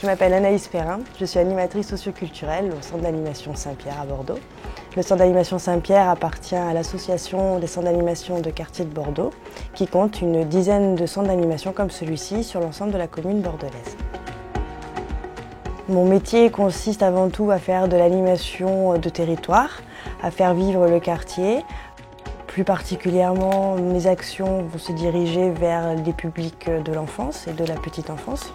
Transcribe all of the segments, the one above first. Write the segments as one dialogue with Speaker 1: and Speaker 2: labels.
Speaker 1: Je m'appelle Anaïs Perrin, je suis animatrice socioculturelle au Centre d'animation Saint-Pierre à Bordeaux. Le Centre d'animation Saint-Pierre appartient à l'association des centres d'animation de quartier de Bordeaux, qui compte une dizaine de centres d'animation comme celui-ci sur l'ensemble de la commune bordelaise. Mon métier consiste avant tout à faire de l'animation de territoire, à faire vivre le quartier. Plus particulièrement, mes actions vont se diriger vers les publics de l'enfance et de la petite enfance.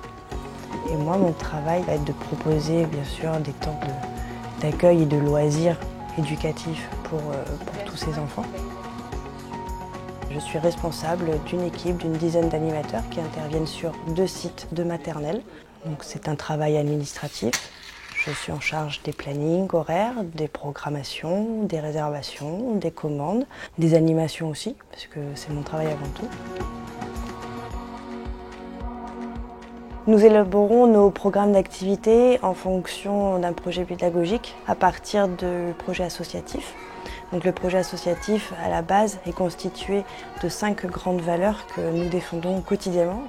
Speaker 1: Et moi, mon travail va être de proposer bien sûr des temps d'accueil et de loisirs éducatifs pour tous ces enfants. Je suis responsable d'une équipe d'une dizaine d'animateurs qui interviennent sur 2 sites de maternelle. Donc c'est un travail administratif. Je suis en charge des plannings horaires, des programmations, des réservations, des commandes, des animations aussi, parce que c'est mon travail avant tout. Nous élaborons nos programmes d'activité en fonction d'un projet pédagogique à partir de projets associatifs. Donc le projet associatif, à la base, est constitué de 5 grandes valeurs que nous défendons quotidiennement.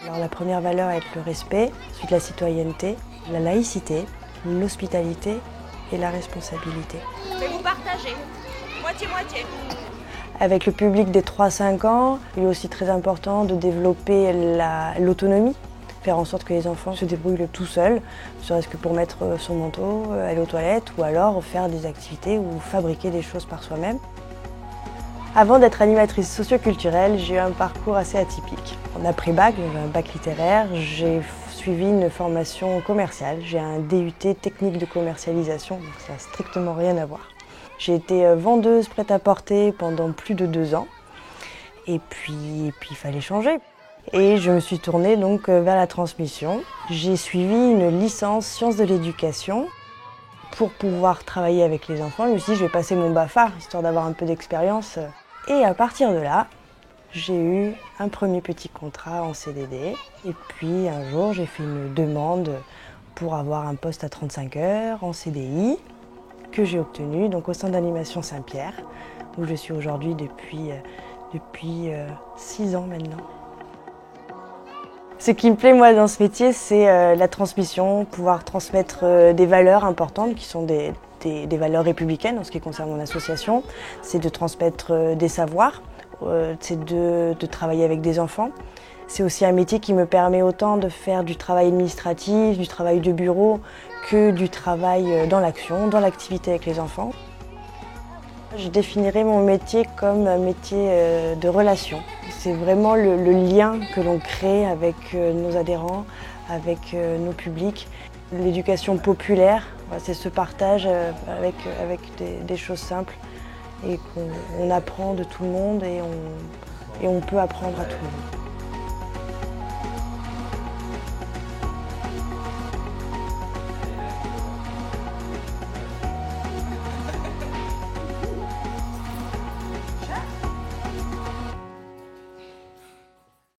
Speaker 1: Alors, la première valeur est le respect, ensuite la citoyenneté, la laïcité, l'hospitalité et la responsabilité.
Speaker 2: Mais vous partagez, moitié-moitié.
Speaker 1: Avec le public des 3-5 ans, il est aussi très important de développer l'autonomie, faire en sorte que les enfants se débrouillent tout seuls, ne serait-ce que pour mettre son manteau, aller aux toilettes ou alors faire des activités ou fabriquer des choses par soi-même. Avant d'être animatrice socioculturelle, j'ai eu un parcours assez atypique. En après-bac, j'ai un bac littéraire, j'ai suivi une formation commerciale. J'ai un DUT technique de commercialisation, donc ça n'a strictement rien à voir. J'ai été vendeuse prêt-à-porter pendant plus de 2 ans. Et puis il fallait changer. Et je me suis tournée donc vers la transmission. J'ai suivi une licence sciences de l'éducation. Pour pouvoir travailler avec les enfants, je me suis dit je vais passer mon BAFA, histoire d'avoir un peu d'expérience. Et à partir de là, j'ai eu un premier petit contrat en CDD. Et puis un jour, j'ai fait une demande pour avoir un poste à 35 heures en CDI que j'ai obtenu donc au Centre d'animation Saint-Pierre, où je suis aujourd'hui depuis 6 ans maintenant. Ce qui me plaît moi dans ce métier, c'est la transmission, pouvoir transmettre des valeurs importantes qui sont des valeurs républicaines en ce qui concerne mon association. C'est de transmettre des savoirs, c'est de travailler avec des enfants. C'est aussi un métier qui me permet autant de faire du travail administratif, du travail de bureau, que du travail dans l'action, dans l'activité avec les enfants. Je définirais mon métier comme un métier de relation. C'est vraiment le lien que l'on crée avec nos adhérents, avec nos publics. L'éducation populaire, c'est ce partage avec des choses simples et qu'on apprend de tout le monde et on peut apprendre à tout le monde.